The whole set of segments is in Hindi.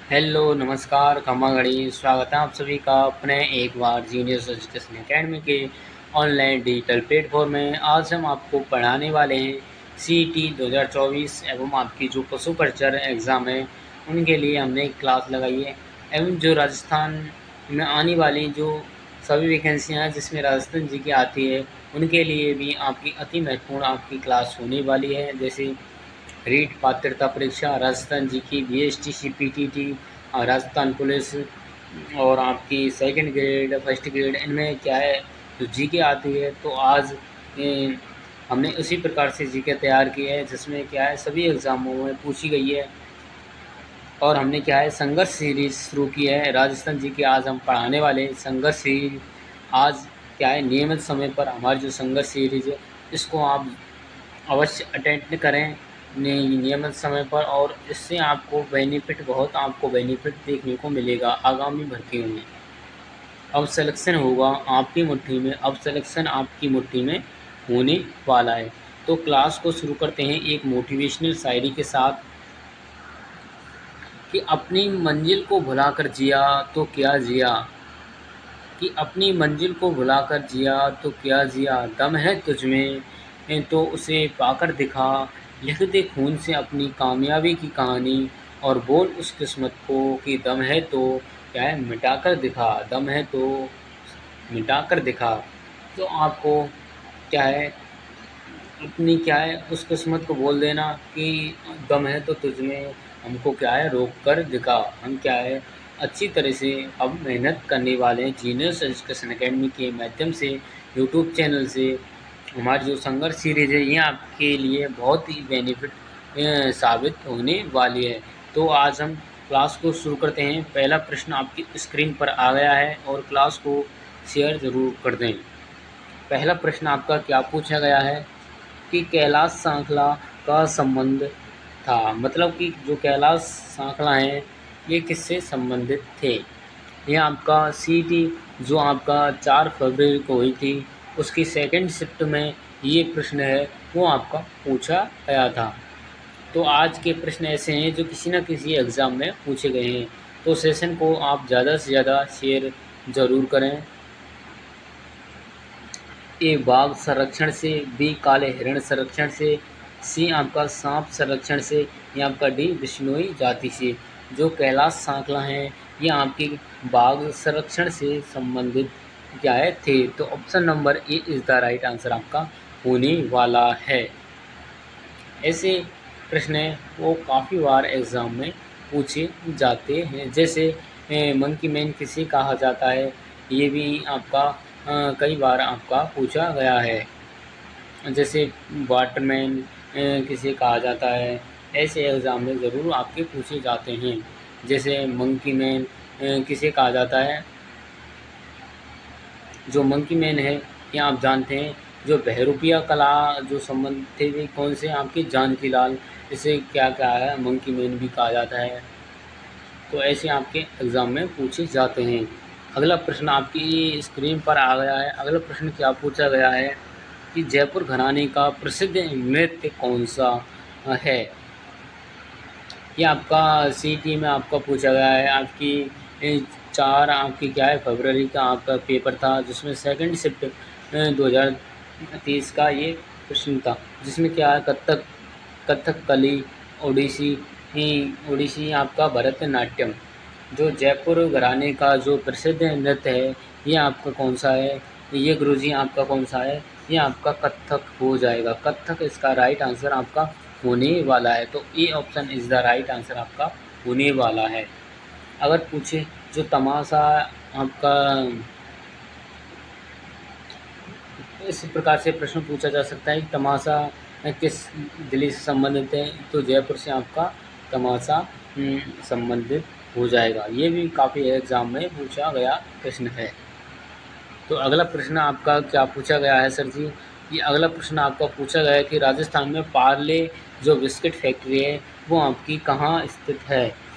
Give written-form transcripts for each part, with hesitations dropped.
हेलो नमस्कार खमा घड़ी स्वागत है आप सभी का अपने एक बार जीनियस एजुकेशन एकेडमी के ऑनलाइन डिजिटल प्लेटफॉर्म में। आज हम आपको पढ़ाने वाले हैं सीईटी 2024 एवं आपकी जो पशु परिचर एग्ज़ाम है उनके लिए हमने एक क्लास लगाई है। एवं जो राजस्थान में आने वाली जो सभी वैकेंसियाँ हैं जिसमें राजस्थान जी की आती है उनके लिए भी आपकी अति महत्वपूर्ण आपकी क्लास होने वाली है। जैसे रीट पात्रता परीक्षा, Rajasthan GK, BST, CPTT, Rajasthan police और आपकी सेकंड ग्रेड, फर्स्ट ग्रेड, इनमें क्या है जो जीके आती है। तो आज हमने उसी प्रकार से जीके तैयार की है जिसमें क्या है सभी एग्ज़ामों में पूछी गई है। और हमने क्या है संघर्ष सीरीज शुरू की है राजस्थान जी के। आज हम पढ़ाने वाले संघर्ष सीरीज आज क्या है नियमित समय पर हमारी जो संघर्ष सीरीज है इसको आप अवश्य अटेंड करें नियमित समय पर। और इससे आपको बेनिफिट देखने को मिलेगा आगामी भर्तियों में। अब सिलेक्शन होगा आपकी मुट्ठी में, अब सिलेक्शन आपकी मुट्ठी में होने वाला है। तो क्लास को शुरू करते हैं एक मोटिवेशनल शायरी के साथ कि अपनी मंजिल को भुलाकर जिया तो क्या जिया, कि अपनी मंजिल को भुलाकर जिया तो क्या जिया, दम है तुझ में तो उसे पाकर दिखा, लिख दे खून से अपनी कामयाबी की कहानी और बोल उस किस्मत को कि दम है तो क्या है मिटाकर दिखा, दम है तो मिटाकर दिखा। तो आपको क्या है अपनी क्या है उस किस्मत को बोल देना कि दम है तो तुझ में, हमको क्या है रोक कर दिखा। हम क्या है अच्छी तरह से अब मेहनत करने वाले हैं जीनियस एजुकेशन एकेडमी के माध्यम से, यूट्यूब चैनल से। हमारी जो संघर्ष सीरीज़ है ये आपके लिए बहुत ही बेनिफिट साबित होने वाली है। तो आज हम क्लास को शुरू करते हैं। पहला प्रश्न आपकी स्क्रीन पर आ गया है और क्लास को शेयर ज़रूर कर दें। पहला प्रश्न आपका क्या पूछा गया है कि कैलाश सांखला का संबंध था, मतलब कि जो कैलाश सांखला हैं ये किससे संबंधित थे। ये आपका सीईटी जो आपका 4 फरवरी को हुई थी उसकी सेकंड शिफ्ट में ये प्रश्न है वो आपका पूछा गया था। तो आज के प्रश्न ऐसे हैं जो किसी न किसी एग्ज़ाम में पूछे गए हैं। तो सेशन को आप ज़्यादा से ज़्यादा शेयर ज़रूर करें। ए बाघ संरक्षण से, बी काले हिरण संरक्षण से, सी आपका सांप संरक्षण से, या आपका डी बिश्नोई जाति से। जो कैलाश सांखला हैं ये आपके बाघ संरक्षण से संबंधित क्या है थे। तो option number A is the right answer आपका होने वाला है। ऐसे प्रश्न हैं वो काफ़ी बार एग्ज़ाम में पूछे जाते हैं। जैसे मंकी मैन किसे कहा जाता है ये भी आपका कई बार आपका पूछा गया है। जैसे वाटरमैन किसे कहा जाता है, ऐसे एग्ज़ाम में ज़रूर आपके पूछे जाते हैं। जैसे मंकी मैन किसे कहा जाता है, जो मंकी मैन है ये आप जानते हैं जो बहरूपिया कला जो संबंध थे वे कौन से आपके जानकी लाल, इसे क्या कहा है मंकी मैन भी कहा जाता है। तो ऐसे आपके एग्ज़ाम में पूछे जाते हैं। अगला प्रश्न आपकी स्क्रीन पर आ गया है। अगला प्रश्न क्या पूछा गया है कि जयपुर घराने का प्रसिद्ध नृत्य कौन सा है। ये आपका सीईटी में आपका पूछा गया है। आपकी 4 आपकी क्या है फरवरी का आपका पेपर था जिसमें सेकंड शिफ्ट 2030 का ये प्रश्न था, जिसमें क्या है कथकली, ओडिसी ओडिसी आपका भरतनाट्यम। जो जयपुर घराने का जो प्रसिद्ध नृत्य है ये आपका कौन सा है, ये गुरुजी आपका कौन सा है, ये आपका कथक हो जाएगा। कथक इसका राइट आंसर आपका होने वाला है। तो A option is the right answer आपका होने वाला है। अगर पूछे जो तमाशा आपका इस प्रकार से प्रश्न पूछा जा सकता है कि तमाशा किस जिले से संबंधित है, तो जयपुर से आपका तमाशा संबंधित हो जाएगा। ये भी काफ़ी एग्ज़ाम में पूछा गया प्रश्न है। तो अगला प्रश्न आपका क्या पूछा गया है सर जी, ये अगला प्रश्न आपका पूछा गया है कि राजस्थान में पार्ले जो बिस्किट फैक्ट्री है वो आपकी कहाँ स्थित है।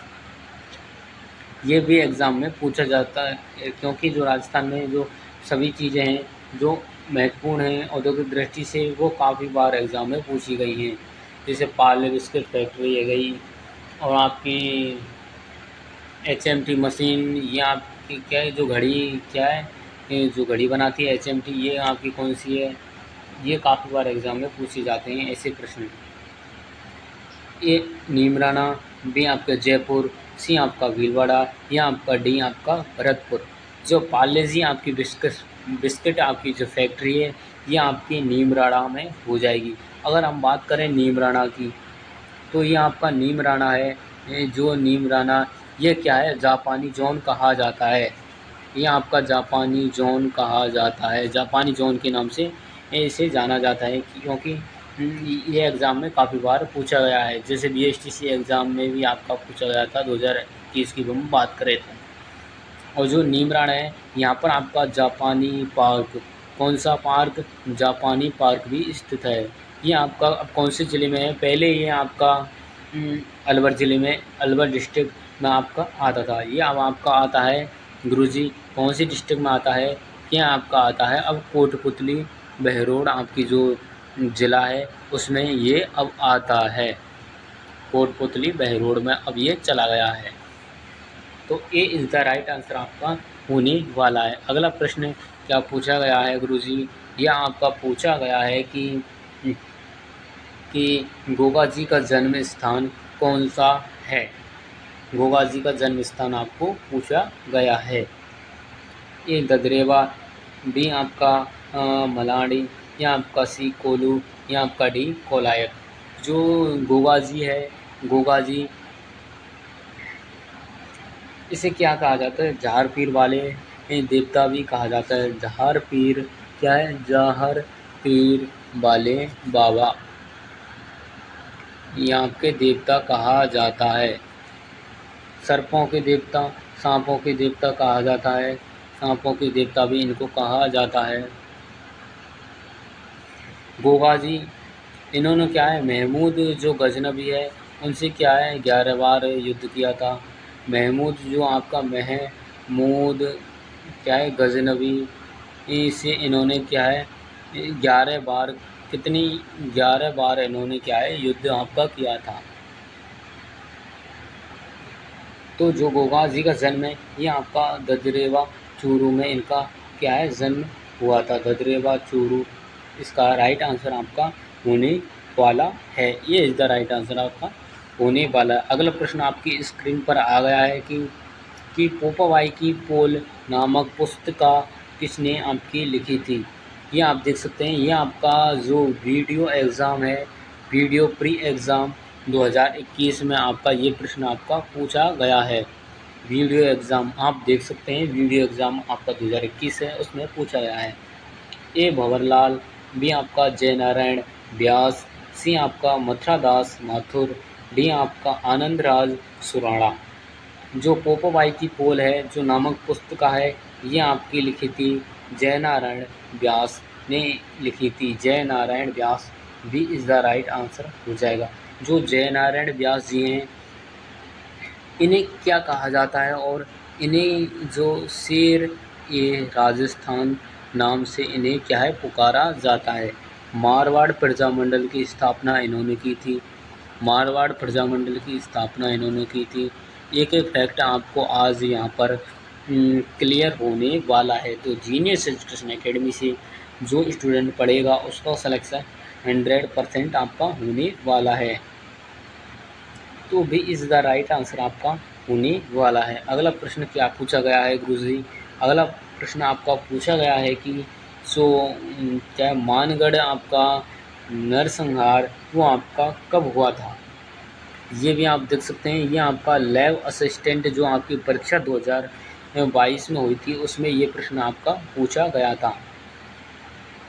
ये भी एग्ज़ाम में पूछा जाता है क्योंकि जो राजस्थान में जो सभी चीज़ें हैं जो महत्वपूर्ण हैं औद्योगिक दृष्टि से वो काफ़ी बार एग्ज़ाम में पूछी गई हैं। जैसे पार्ले बिस्किट फैक्ट्री है गई और आपकी एचएमटी मशीन ये आपकी क्या है, जो घड़ी क्या है, ये जो घड़ी बनाती है एचएमटी, ये आपकी कौन सी है? ये काफ़ी बार एग्ज़ाम में पूछे जाते हैं ऐसे प्रश्न। ए नीमराना, बी आपका जयपुर, सी आपका भीलवाड़ा, या आपका डी आपका भरतपुर। जो पार्ले जी आपकी बिस्किट आपकी जो फैक्ट्री है, ये आपकी नीमराणा में हो जाएगी। अगर हम बात करें नीमराणा की, तो ये आपका नीमराणा है। ये जो नीमराणा, ये क्या है, जापानी जोन कहा जाता है। ये आपका जापानी जोन कहा जाता है, जापानी जोन के नाम से इसे जाना जाता है, क्योंकि ये एग्ज़ाम में काफ़ी बार पूछा गया है। जैसे बीएसटीसी एग्ज़ाम में भी आपका पूछा गया था 2021 की हम बात करें तो। और जो नीमराण है, यहाँ पर आपका जापानी पार्क, कौन सा पार्क, जापानी पार्क भी स्थित है। ये आपका अब कौन से ज़िले में है? पहले ये आपका अलवर ज़िले में, अलवर डिस्ट्रिक्ट में आपका आता था। ये अब आपका आता है गुरुजी कौन सी डिस्ट्रिक्ट में आता है? ये आपका आता है अब कोटपुतली बहरोड, आपकी जो ज़िला है उसमें ये अब आता है। कोटपुतली बहरोड में अब ये चला गया है। तो A is the right answer आपका होने वाला है। अगला प्रश्न क्या पूछा गया है गुरुजी? यह आपका पूछा गया है कि गोगा जी का जन्म स्थान कौन सा है? गोगा जी का जन्म स्थान आपको पूछा गया है। ए ददरेवा, बी आपका मलाड़ी, या आपका सी कोल्लू, या आपका डी कोलायत। जो गोगा जी है, गोगा जी इसे क्या कहा जाता है? जहार पीर वाले देवता भी कहा जाता है। जहार पीर क्या है? जहार पीर वाले बाबा यहाँ के देवता कहा जाता है। सर्पों के देवता, सांपों के देवता कहा जाता है। सांपों के देवता भी इनको कहा जाता है। गोगा जी इन्होंने क्या है, महमूद जो गजनबी है उनसे क्या है 11 बार युद्ध किया था। महमूद जो आपका महमूद क्या है गजनबी, इसे इन्होंने क्या है 11 बार, कितनी 11 बार इन्होंने क्या है युद्ध आपका किया था। तो जो गोगा जी का जन्म है, ये आपका ददरेवा चूरू में इनका क्या है जन्म हुआ था। ददरेवा चूरू इसका राइट आंसर आपका होने वाला है। ये इज़ द राइट आंसर आपका होने वाला है। अगला प्रश्न आपकी स्क्रीन पर आ गया है कि पोपाबाई की पोल नामक पुस्तिका किसने आपकी लिखी थी? ये आप देख सकते हैं, ये आपका जो वीडियो एग्ज़ाम है, वीडियो प्री एग्ज़ाम 2021 में आपका ये प्रश्न आपका पूछा गया है। वीडियो एग्ज़ाम आप देख सकते हैं, वीडियो एग्ज़ाम आपका 2021 है, उसमें पूछा गया है। ए भंवरलाल, बी आपका जयनारायण व्यास, सी आपका मथुरादास माथुर, डी आपका आनंदराज सुराणा। जो पोपाबाई की पोल है, जो नामक पुस्तिका है, ये आपकी लिखी थी जयनारायण व्यास ने लिखी थी। जयनारायण व्यास भी इज़ द राइट आंसर हो जाएगा। जो जयनारायण व्यास जी हैं, इन्हें क्या कहा जाता है? और इन्हें जो शेर ए राजस्थान नाम से इन्हें क्या है पुकारा जाता है। मारवाड़ प्रजामंडल की स्थापना इन्होंने की थी। मारवाड़ प्रजामंडल की स्थापना इन्होंने की थी। एक एक फैक्ट आपको आज यहाँ पर क्लियर होने वाला है। तो जीनियस एजुकेशन एकेडमी से जो स्टूडेंट पढ़ेगा उसका सिलेक्शन 100% आपका होने वाला है। तो भी इज़ द राइट आंसर आपका होने वाला है। अगला प्रश्न क्या पूछा गया है गुरुजी? अगला प्रश्न आपका पूछा गया है कि क्या है, मानगढ़ आपका नरसंहार वो आपका कब हुआ था? ये भी आप देख सकते हैं, ये आपका लैब असिस्टेंट जो आपकी परीक्षा 2022 में हुई थी उसमें ये प्रश्न आपका पूछा गया था।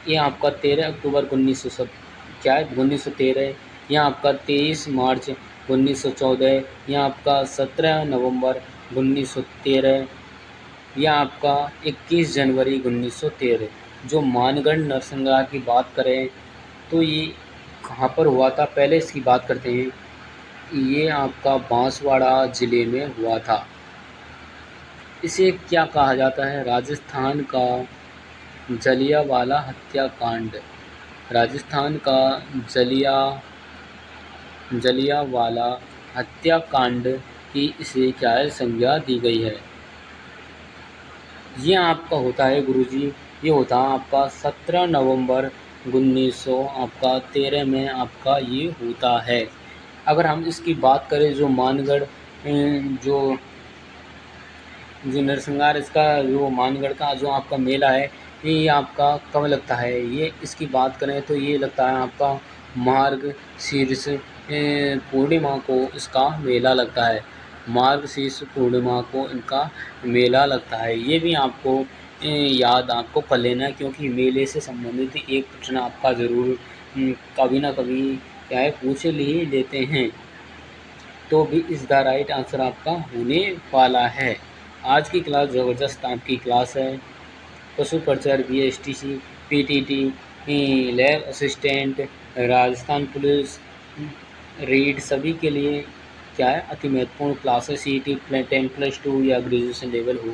ये आपका 13 अक्टूबर 1913, यहाँ आपका 23 मार्च 1914, यहाँ आपका 17 नवंबर 1913, या आपका 21 जनवरी 1913। जो मानगढ़ नरसंहार की बात करें तो ये कहाँ पर हुआ था, पहले इसकी बात करते हैं। ये आपका बांसवाड़ा ज़िले में हुआ था। इसे क्या कहा जाता है? राजस्थान का जलियांवाला हत्याकांड। राजस्थान का जलियांवाला हत्याकांड कि इसे क्या है संज्ञा दी गई है। ये आपका होता है गुरुजी, ये होता है आपका 17 नवंबर 1900 आपका 13 में आपका ये होता है। अगर हम इसकी बात करें जो मानगढ़ जो जो नरसंहार इसका जो मानगढ़ का जो आपका मेला है, ये आपका कब लगता है? ये इसकी बात करें तो ये लगता है आपका मार्गशीर्ष पूर्णिमा को इसका मेला लगता है। मार्गशीर्ष पूर्णिमा को इनका मेला लगता है। ये भी आपको याद आपको कर लेना है, क्योंकि मेले से संबंधित एक प्रश्न आपका ज़रूर कभी ना कभी क्या है पूछ ही लेते हैं। तो भी इस द राइट आंसर आपका होने वाला है। आज की क्लास ज़बरदस्त आपकी क्लास है। पशु प्रचार BSTC PTT lab assistant Rajasthan police read सभी के लिए क्या है अति महत्वपूर्ण क्लास है। सीईटी 10+2 या ग्रेजुएशन लेवल हो।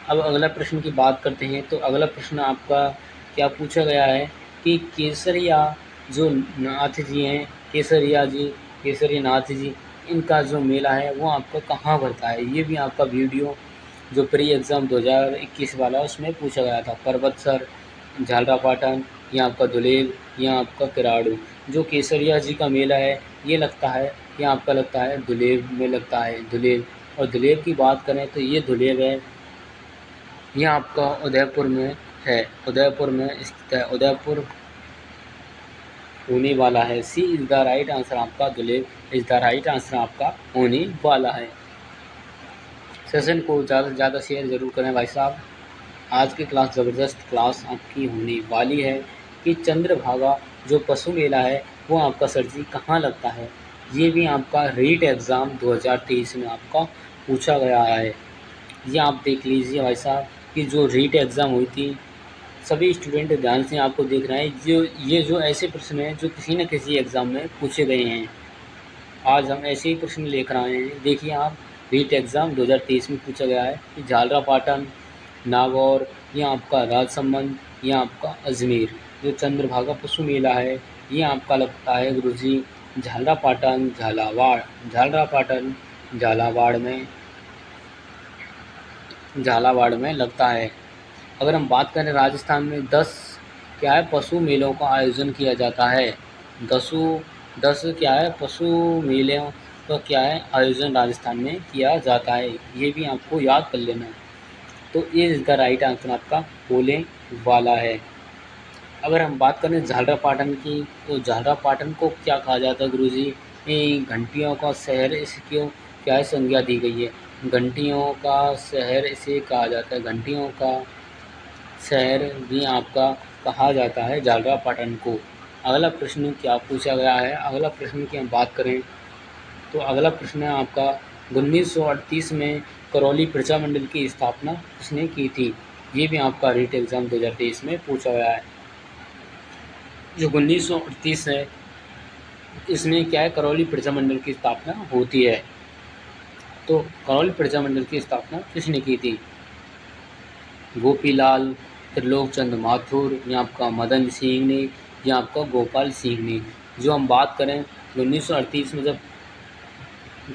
अब अगला प्रश्न की बात करते हैं। तो अगला प्रश्न आपका क्या पूछा गया है कि केसरिया जो नाथ जी हैं, केसरिया नाथ जी, इनका जो मेला है वो आपका कहाँ भरता है? ये भी आपका वीडियो जो प्री एग्ज़ाम 2021 वाला उसमें पूछा गया था। पर्वतसर, झालरापाटन या आपका दुलेब या आपका किराड़ू। जो केसरिया जी का मेला है ये लगता है, ये आपका लगता है दुलेब में लगता है, दुलेब। और दुलेब की बात करें तो ये दुलेब है, ये आपका उदयपुर में है, उदयपुर में स्थित है, उदयपुर होने वाला है। सी इज़ द राइट आंसर आपका दुलेब इज़ द राइट आंसर आपका होने वाला है। सेशन को ज़्यादा से ज़्यादा शेयर ज़रूर करें भाई साहब। आज की क्लास ज़बरदस्त क्लास आपकी होने वाली है कि चंद्रभागा जो पशु मेला है वो आपका सर जी कहाँ लगता है? ये भी आपका रीट एग्ज़ाम 2023 में आपका पूछा गया है। ये आप देख लीजिए भाई साहब कि जो रीट एग्ज़ाम हुई थी, सभी स्टूडेंट ध्यान से आपको देख रहे हैं। जो ऐसे प्रश्न हैं जो किसी न किसी एग्ज़ाम में पूछे गए हैं। आज हम ऐसे ही प्रश्न लेकर आए हैं। देखिए आप, रीट एग्ज़ाम 2023 में पूछा गया है कि झालरापाटन, नागौर या आपका राजसमंद या आपका अजमेर। जो चंद्रभागा पशु मेला है ये आपका लगता है गुरुजी झालरापाटन, झालावाड़। झालरापाटन झालावाड़ में लगता है। अगर हम बात करें राजस्थान में 10 क्या है पशु मेलों का आयोजन किया जाता है। 10 क्या है पशु मेलों का क्या है आयोजन राजस्थान में किया जाता है। ये भी आपको याद कर लेना है। तो ये इज़ द राइट आंसर आपका होने वाला है। अगर हम बात करें झालरापाटन की, तो झालरापाटन को क्या कहा जाता है गुरुजी? घंटियों का शहर इसको क्या है संज्ञा दी गई है। घंटियों का शहर इसे कहा जाता है। घंटियों का शहर भी आपका कहा जाता है झालरापाटन को। अगला प्रश्न क्या पूछा गया है? अगला प्रश्न की हम बात करें तो अगला प्रश्न है आपका 1938 में करौली प्रजामंडल की स्थापना किसने की थी? ये भी आपका रीट एग्ज़ाम 2023 में पूछा गया है। जो 1938 है इसमें क्या है करौली प्रजामंडल की स्थापना होती है। तो करौली प्रजामंडल की स्थापना किसने की थी? गोपीलाल, त्रिलोकचंद माथुर या आपका मदन सिंह ने या आपका गोपाल सिंह ने। जो हम बात करें 1938 में जब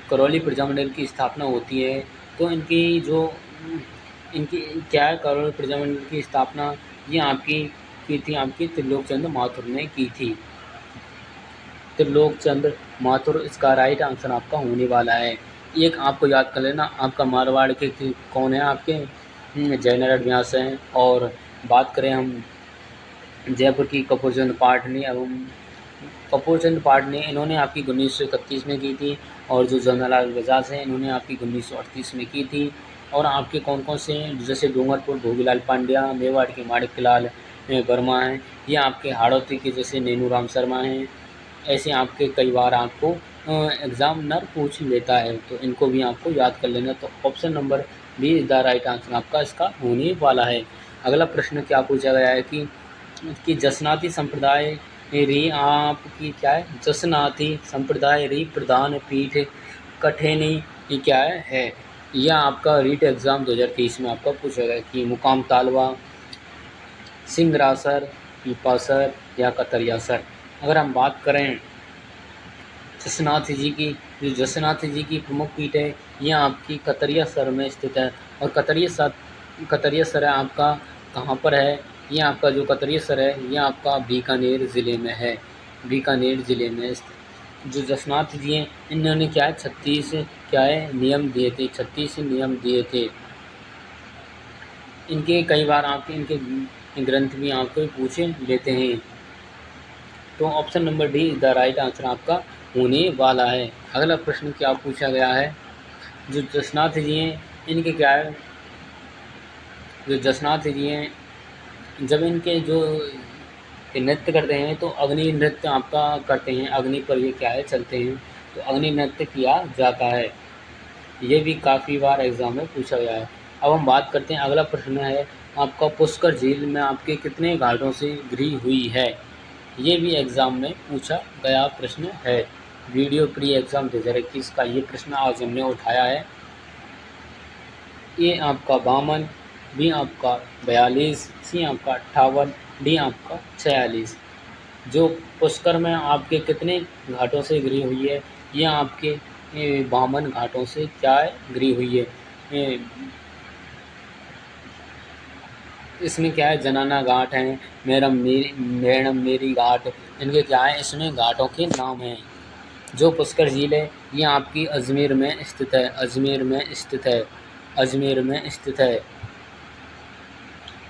करौली प्रजामंडल की स्थापना होती है तो इनकी क्या है करौली प्रजामंडल की स्थापना ये आपकी की थी आपकी त्रिलोकचंद माथुर ने की थी। त्रिलोकचंद माथुर इसका राइट आंसर आपका होने वाला है। एक आपको याद कर लेना, आपका मारवाड़ के कौन है आपके? जयनारायण व्यास हैं। और बात करें हम जयपुर की कपूरचंद पाटनी एवं कपूरचंद पाटनी, इन्होंने आपकी 1931 में की थी। और जो जमनालाल बजाज हैं इन्होंने आपकी 1938 में की थी। और आपके कौन कौन से हैं? जैसे डूंगरपुर भोगीलाल पांड्या, मेवाड़ के माणिक्यलाल वर्मा हैं, ये आपके हाड़ौती के जैसे नेनूराम शर्मा हैं। ऐसे आपके कई बार आपको एग्ज़ामिनर पूछ लेता है, तो इनको भी आपको याद कर लेना। तो option number B is the right answer आपका इसका होने वाला है। अगला प्रश्न क्या पूछा गया है कि जसनाती संप्रदाय री आपकी क्या है? जसनाती संप्रदाय री प्रधान पीठ कठेनी ये क्या है? यह आपका रीट एग्ज़ाम 2023 में आपका पूछा गया कि मुकाम तालवा, सिंगरासर, पीपासर या कतरियासर। अगर हम बात करें जसनाथ जी की, जो जसनाथ जी की प्रमुख पीठ है ये आपकी कतरिया सर में स्थित है। और कतरिया सर है आपका कहाँ पर है? ये आपका जो कतरिया सर है ये आपका बीकानेर ज़िले में है, बीकानेर ज़िले में स्थित। जो जसनाथ जी हैं इन्होंने क्या है 36 क्या है नियम दिए थे, 36 नियम दिए थे। इनके कई बार आपके इनके ग्रंथ भी आपको पूछे लेते हैं। तो option number D is the right answer आपका होने वाला है। अगला प्रश्न क्या पूछा गया है? जो जसनाथ जी हैं इनके क्या है, जो जसनाथ जी हैं जब इनके जो नृत्य करते हैं तो अग्नि नृत्य आपका करते हैं, अग्नि पर ये क्या है चलते हैं, तो अग्नि नृत्य किया जाता है। ये भी काफ़ी बार एग्ज़ाम में पूछा गया है। अब हम बात करते हैं, अगला प्रश्न है आपका पुष्कर झील में आपके कितने घाटों से घिरी हुई है? ये भी एग्ज़ाम में पूछा गया प्रश्न है। वीडियो प्री एग्ज़ाम 2021 का ये प्रश्न आज हमने उठाया है। ए आपका 52, बी आपका 42, सी आपका 58, डी आपका 46। जो पुष्कर में आपके कितने घाटों से घिरी हुई है? ये आपके 52 घाटों से क्या है घिरी हुई है। ए, इसमें क्या है जनाना घाट है, मैडम मेरी घाट, इनके क्या है इसमें घाटों के नाम हैं। जो पुष्कर झील है ये आपकी अजमेर में स्थित है, अजमेर में स्थित है, अजमेर में स्थित है।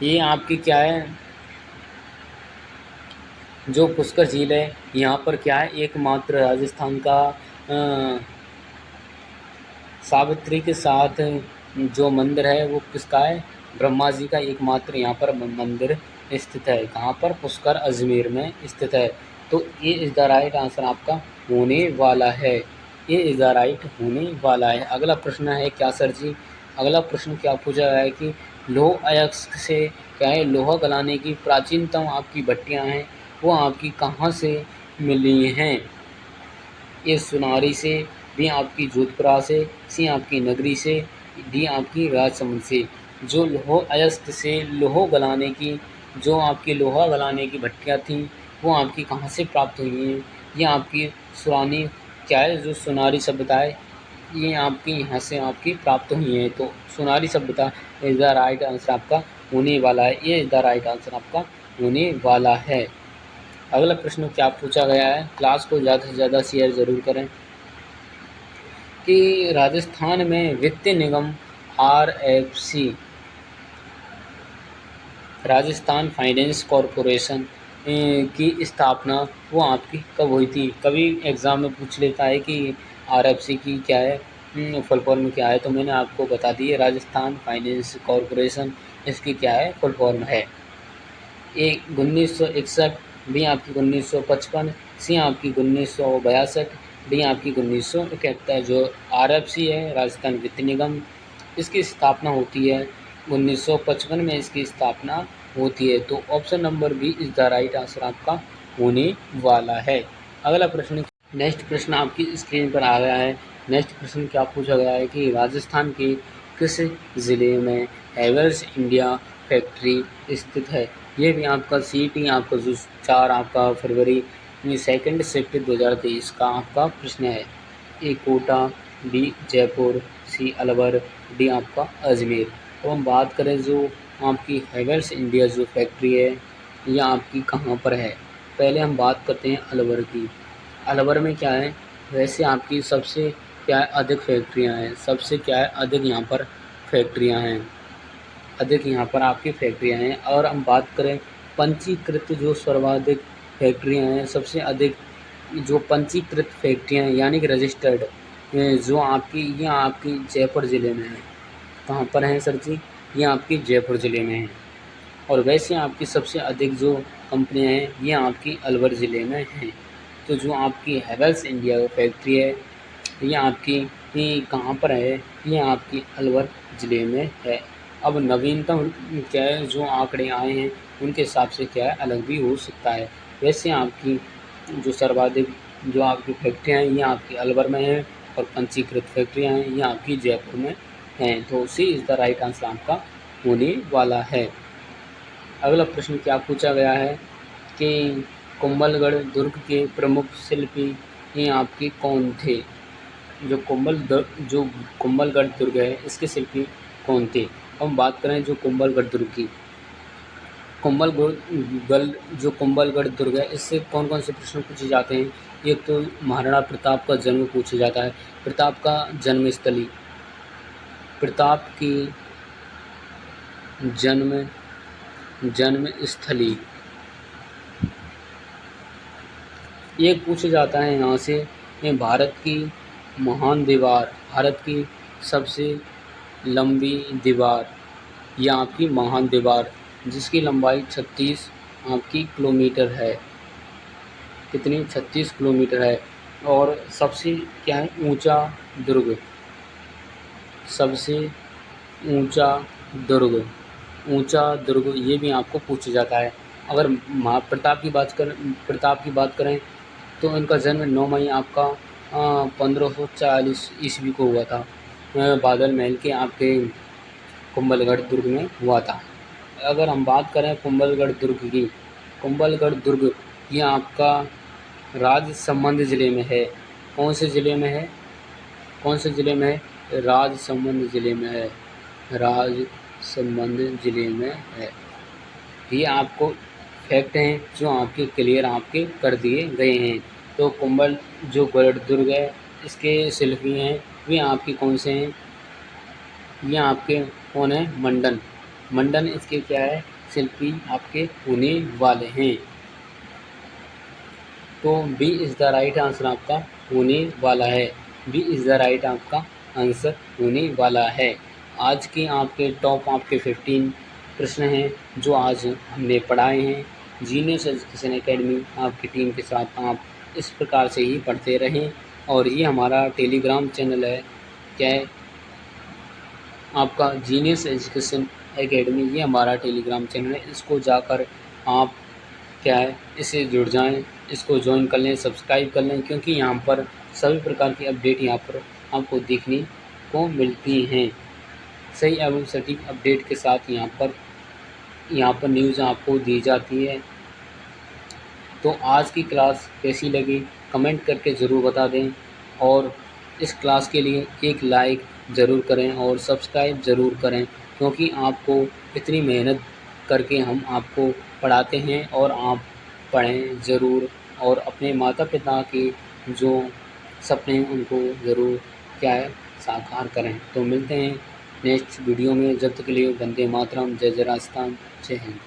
ये आपकी क्या है जो पुष्कर झील है यहाँ पर क्या है एकमात्र राजस्थान का सावित्री के साथ जो मंदिर है वो किसका है? ब्रह्मा जी का एकमात्र यहाँ पर मंदिर स्थित है। कहाँ पर? पुष्कर अजमेर में स्थित है। तो ये इज द राइट आंसर आपका होने वाला है, ये इज द राइट होने वाला है। अगला प्रश्न है क्या सर जी? अगला प्रश्न क्या पूछा गया है कि लौह अयस्क से क्या है लोहा गलाने की प्राचीनतम आपकी भट्टियाँ हैं वो आपकी कहाँ से मिली हैं? ए सुनारी से, बी आपकी जोधपुरा से, सी आपकी नगरी से, डी आपकी राजसमंद से। जो लौह अयस्क से जो आपकी लोहा गलाने की भट्टियाँ थीं वो आपकी कहाँ से प्राप्त हुई हैं? ये आपकी सुरानी क्या है जो सुनारी सभ्यता है ये आपकी यहाँ से आपकी प्राप्त हुई हैं। तो सुनारी सभ्यता इज द राइट आंसर आपका होने वाला है, ये इज द राइट आंसर आपका होने वाला है। अगला प्रश्न क्या पूछा गया है? क्लास को ज़्यादा से ज़्यादा शेयर ज़रूर करें। कि राजस्थान में वित्त निगम आरएफसी, राजस्थान फाइनेंस कॉरपोरेशन की स्थापना वो आपकी कब हुई थी? कभी एग्ज़ाम में पूछ लेता है कि आरएफसी की क्या है फुल फॉर्म क्या है, तो मैंने आपको बता दी है राजस्थान फाइनेंस कॉरपोरेशन इसकी क्या है फुल फॉर्म है। एक 1961, बी आपकी 1955, सी आपकी 1962, डी आपकी 1971। जो आरएफसी है राजस्थान वित्त निगम इसकी स्थापना होती है 1955 में इसकी स्थापना होती है। तो option number B is the right answer आपका होने वाला है। अगला प्रश्न, नेक्स्ट प्रश्न आपकी स्क्रीन पर आ गया है। नेक्स्ट प्रश्न क्या पूछा गया है कि राजस्थान के किस ज़िले में हैवेल्स इंडिया फैक्ट्री स्थित है? ये भी आपका सीटी आपका जो 4 आपका फरवरी सेकंड शिफ्ट 2023 का आपका प्रश्न है। ए कोटा, बी जयपुर, सी अलवर, डी आपका अजमेर। तो हम बात करें जो आपकी हैवेल्स इंडिया जो फैक्ट्री है यह आपकी कहाँ पर है? पहले हम बात करते हैं अलवर की। अलवर में क्या है वैसे आपकी सबसे क्या है अधिक फैक्ट्रियाँ हैं, सबसे क्या है अधिक यहाँ पर फैक्ट्रियाँ हैं, अधिक यहाँ पर आपकी फैक्ट्रियाँ हैं। और हम बात करें पंजीकृत जो सर्वाधिक फैक्ट्रियाँ हैं, सबसे अधिक जो पंजीकृत फैक्ट्रियाँ हैं यानी कि रजिस्टर्ड जो आपकी ये आपकी जयपुर ज़िले में है। कहाँ पर हैं सर जी? ये आपकी जयपुर ज़िले में है। और वैसे आपकी सबसे अधिक जो कंपनियाँ हैं ये आपकी अलवर ज़िले में हैं। तो जो आपकी हैवेल्स इंडिया फैक्ट्री है ये आपकी ये कहाँ पर है? ये आपकी अलवर ज़िले में है। अब नवीनतम क्या है जो आंकड़े आए हैं उनके हिसाब से क्या है अलग भी हो सकता है। वैसे आपकी जो सर्वाधिक जो आपकी फैक्ट्रियाँ हैं ये आपकी अलवर में हैं और पंजीकृत फैक्ट्रियाँ हैं ये आपकी जयपुर में हैं। तो सी इज़ द राइट आंसर आपका होने वाला है। अगला प्रश्न क्या पूछा गया है कि कुंभलगढ़ दुर्ग के प्रमुख शिल्पी ये आपके कौन थे? जो कुंभलगढ़ दुर्ग है इसके शिल्पी कौन थे? हम बात करें जो कुंभलगढ़ दुर्ग की, जो कुंभलगढ़ दुर्ग है इससे कौन कौन से प्रश्न पूछे जाते हैं? एक तो महाराणा प्रताप का जन्म पूछा जाता है, प्रताप का जन्मस्थली, प्रताप की जन्मस्थली। एक पूछा जाता है यहाँ से, भारत की महान दीवार, भारत की सबसे लंबी दीवार या आपकी महान दीवार जिसकी लंबाई 36 आपकी किलोमीटर है। कितनी? 36 किलोमीटर है। और सबसे क्या है? दुर्ग सबसे ऊंचा दुर्ग ऊंचा दुर्ग ये भी आपको पूछा जाता है। अगर प्रताप की बात करें तो इनका जन्म 9 मई आपका 1540 ईस्वी को हुआ था। बादल महल के आपके कुंभलगढ़ दुर्ग में हुआ था। अगर हम बात करें कुंभलगढ़ दुर्ग की, कुंभलगढ़ दुर्ग ये आपका राजसमंद ज़िले में है। कौन से ज़िले में है? राजसमंद ज़िले में है। राजसमंद ज़िले में है। ये आपको फैक्ट हैं जो आपके क्लियर आपके कर दिए गए हैं। तो जो गढ़ दुर्ग है इसके शिल्पी हैं वे आपके कौन से हैं? ये आपके कौन है? मंडन इसके क्या है? शिल्पी आपके होने वाले हैं। तो B is the right answer आपका होने वाला है। बी इज़ द राइट आपका आंसर होने वाला है। आज के आपके टॉप आपके 15 प्रश्न हैं जो आज हमने पढ़ाए हैं। जीनियस एजुकेशन एकेडमी आपकी टीम के साथ आप इस प्रकार से ही पढ़ते रहें। और ये हमारा टेलीग्राम चैनल है, क्या है आपका? जीनियस एजुकेशन एकेडमी, ये हमारा टेलीग्राम चैनल है। इसको जाकर आप क्या है इससे जुड़ जाएं, इसको ज्वाइन कर लें, सब्सक्राइब कर लें, क्योंकि यहाँ पर सभी प्रकार की अपडेट यहाँ पर आपको देखने को मिलती हैं। सही एवं सटीक अपडेट के साथ यहाँ पर न्यूज़ आपको दी जाती है। तो आज की क्लास कैसी लगी कमेंट करके ज़रूर बता दें, और इस क्लास के लिए एक लाइक ज़रूर करें और सब्सक्राइब ज़रूर करें, क्योंकि आपको इतनी मेहनत करके हम आपको पढ़ाते हैं और आप पढ़ें ज़रूर और अपने माता पिता के जो सपने हैं उनको ज़रूर क्या है साकार करें। तो मिलते हैं नेक्स्ट वीडियो में, जब तक के लिए वंदे मातरम, जय जय राजस्थान, जय हिंद।